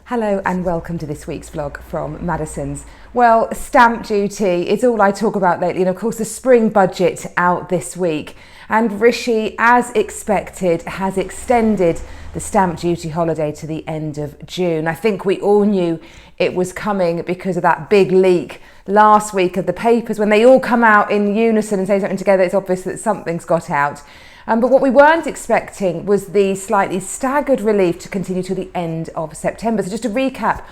Hello and welcome to this week's vlog from Madison's. Well, stamp duty is all I talk about lately, and of course the spring budget out this week. And Rishi, as expected, has extended the stamp duty holiday to the end of June. I think we all knew it was coming because of that big leak last week of the papers. When they all come out in unison and say something together, it's obvious that something's got out. But what we weren't expecting was the slightly staggered relief to continue to the end of September. So just to recap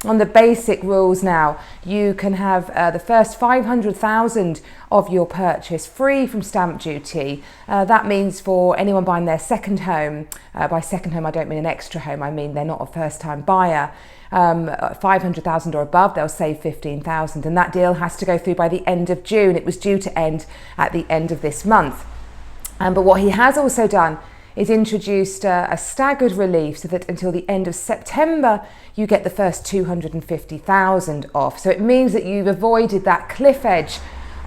on the basic rules now, you can have the first 500,000 of your purchase free from stamp duty. That means for anyone buying their second home, by second home I don't mean an extra home, I mean they're not a first time buyer, 500,000 or above, they'll save 15,000, and that deal has to go through by the end of June. It was due to end at the end of this month. But what he has also done is introduced a staggered relief so that until the end of September you get the first 250,000 off. So it means that you've avoided that cliff edge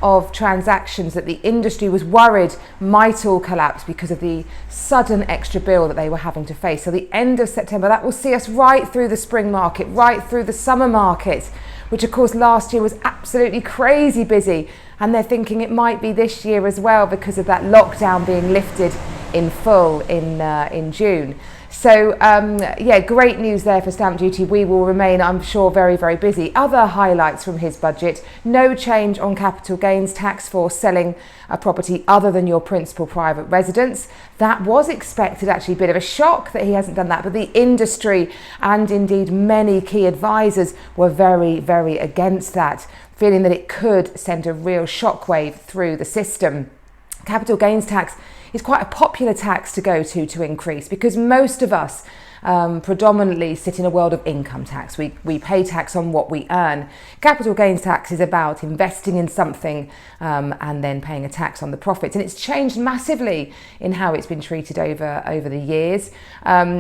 of transactions that the industry was worried might all collapse because of the sudden extra bill that they were having to face. So the end of September, that will see us right through the spring market, right through the summer market, which of course last year was absolutely crazy busy. And they're thinking it might be this year as well because of that lockdown being lifted in full in June. So yeah, great news there for stamp duty. We will remain, I'm sure, very, very busy. Other highlights from his budget: no change on capital gains tax for selling a property other than your principal private residence. That was expected, actually, a bit of a shock that he hasn't done that, but the industry and indeed many key advisors were very, very against that, feeling that it could send a real shockwave through the system. Capital gains tax is quite a popular tax to go to increase because most of us predominantly sit in a world of income tax. We pay tax on what we earn. Capital gains tax is about investing in something and then paying a tax on the profits, and it's changed massively in how it's been treated over the years.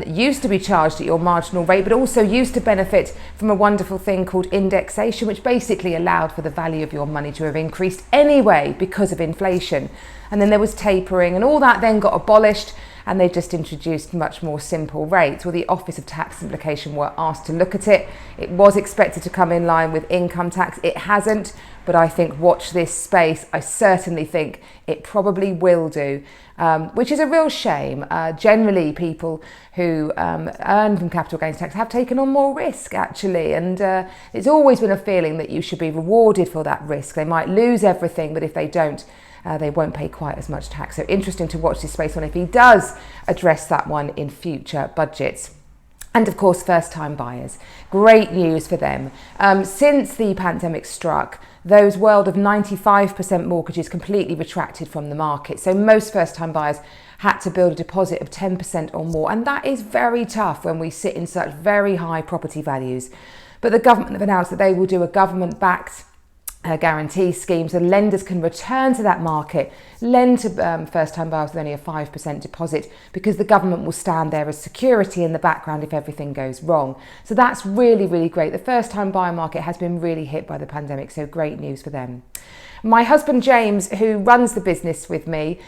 Used to be charged at your marginal rate, but also used to benefit from a wonderful thing called indexation, which basically allowed for the value of your money to have increased anyway because of inflation. And then there was tapering, and all that then got abolished, and they just introduced much more simple rates. Well, the Office of Tax Simplification were asked to look at it. It was expected to come in line with income tax. It hasn't, but I think watch this space. I certainly think it probably will do, which is a real shame. Generally, people who earn from capital gains tax have taken on more risk, actually, and it's always been a feeling that you should be rewarded for that risk. They might lose everything, but if they don't, they won't pay quite as much tax. So interesting to watch this space on if he does address that one in future budgets. And of course, first-time buyers. Great news for them. Since the pandemic struck, those world of 95% mortgages completely retracted from the market. So most first-time buyers had to build a deposit of 10% or more. And that is very tough when we sit in such very high property values. But the government have announced that they will do a government-backed guarantee scheme, so lenders can return to that market, lend to first-time buyers with only a 5% deposit, because the government will stand there as security in the background if everything goes wrong. So that's really, really great. The first-time buyer market has been really hit by the pandemic, so great news for them. My husband James, who runs the business with me,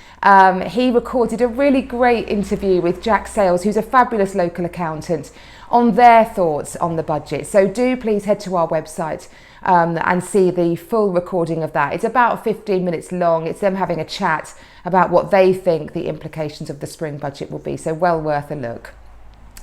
he recorded a really great interview with Jack Sales, who's a fabulous local accountant, on their thoughts on the budget. So do please head to our website and see the full recording of that. It's about 15 minutes long. It's them having a chat about what they think the implications of the spring budget will be. So well worth a look.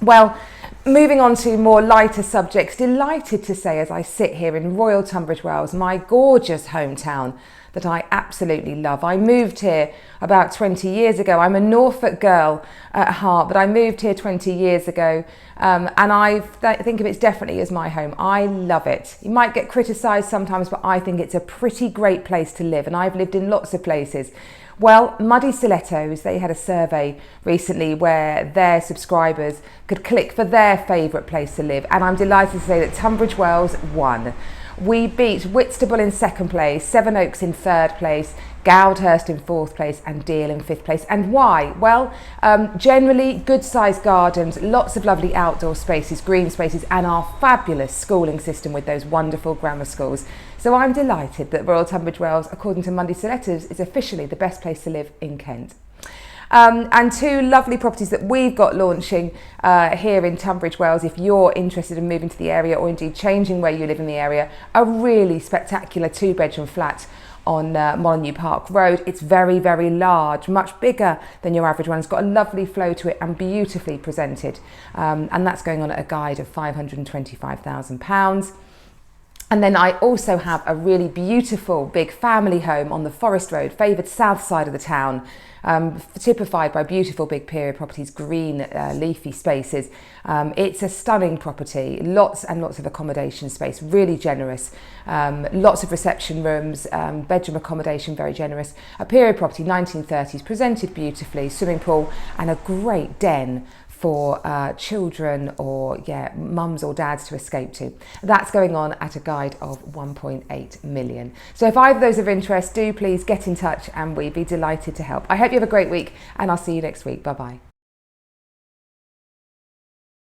Well, moving on to more lighter subjects, delighted to say as I sit here in Royal Tunbridge Wells, my gorgeous hometown that I absolutely love. I moved here about 20 years ago. I'm a Norfolk girl at heart, but I moved here 20 years ago, and I think of it definitely as my home. I love it. You might get criticised sometimes, but I think it's a pretty great place to live, and I've lived in lots of places. Well, Muddy Stilettos, they had a survey recently where their subscribers could click for their favourite place to live, and I'm delighted to say that Tunbridge Wells won. We beat Whitstable in second place, Sevenoaks in third place, Goudhurst in fourth place, and Deal in fifth place. And why? Well, generally good sized gardens, lots of lovely outdoor spaces, green spaces, and our fabulous schooling system with those wonderful grammar schools. So I'm delighted that Royal Tunbridge Wells, according to Muddy Stilettos, is officially the best place to live in Kent. And two lovely properties that we've got launching here in Tunbridge Wells, if you're interested in moving to the area or indeed changing where you live in the area. A really spectacular 2-bedroom flat on Molyneux Park Road. It's very, very large, much bigger than your average one. It's got a lovely flow to it and beautifully presented. And that's going on at a guide of £525,000. And then I also have a really beautiful big family home on the Forest Road, favoured south side of the town, typified by beautiful big period properties, green leafy spaces. It's a stunning property, lots and lots of accommodation space, really generous, lots of reception rooms, bedroom accommodation, very generous. A period property, 1930s, presented beautifully, swimming pool and a great den for children or mums or dads to escape to. That's going on at a guide of 1.8 million. So if either of those are of interest, do please get in touch and we'd be delighted to help. I hope you have a great week and I'll see you next week. Bye bye.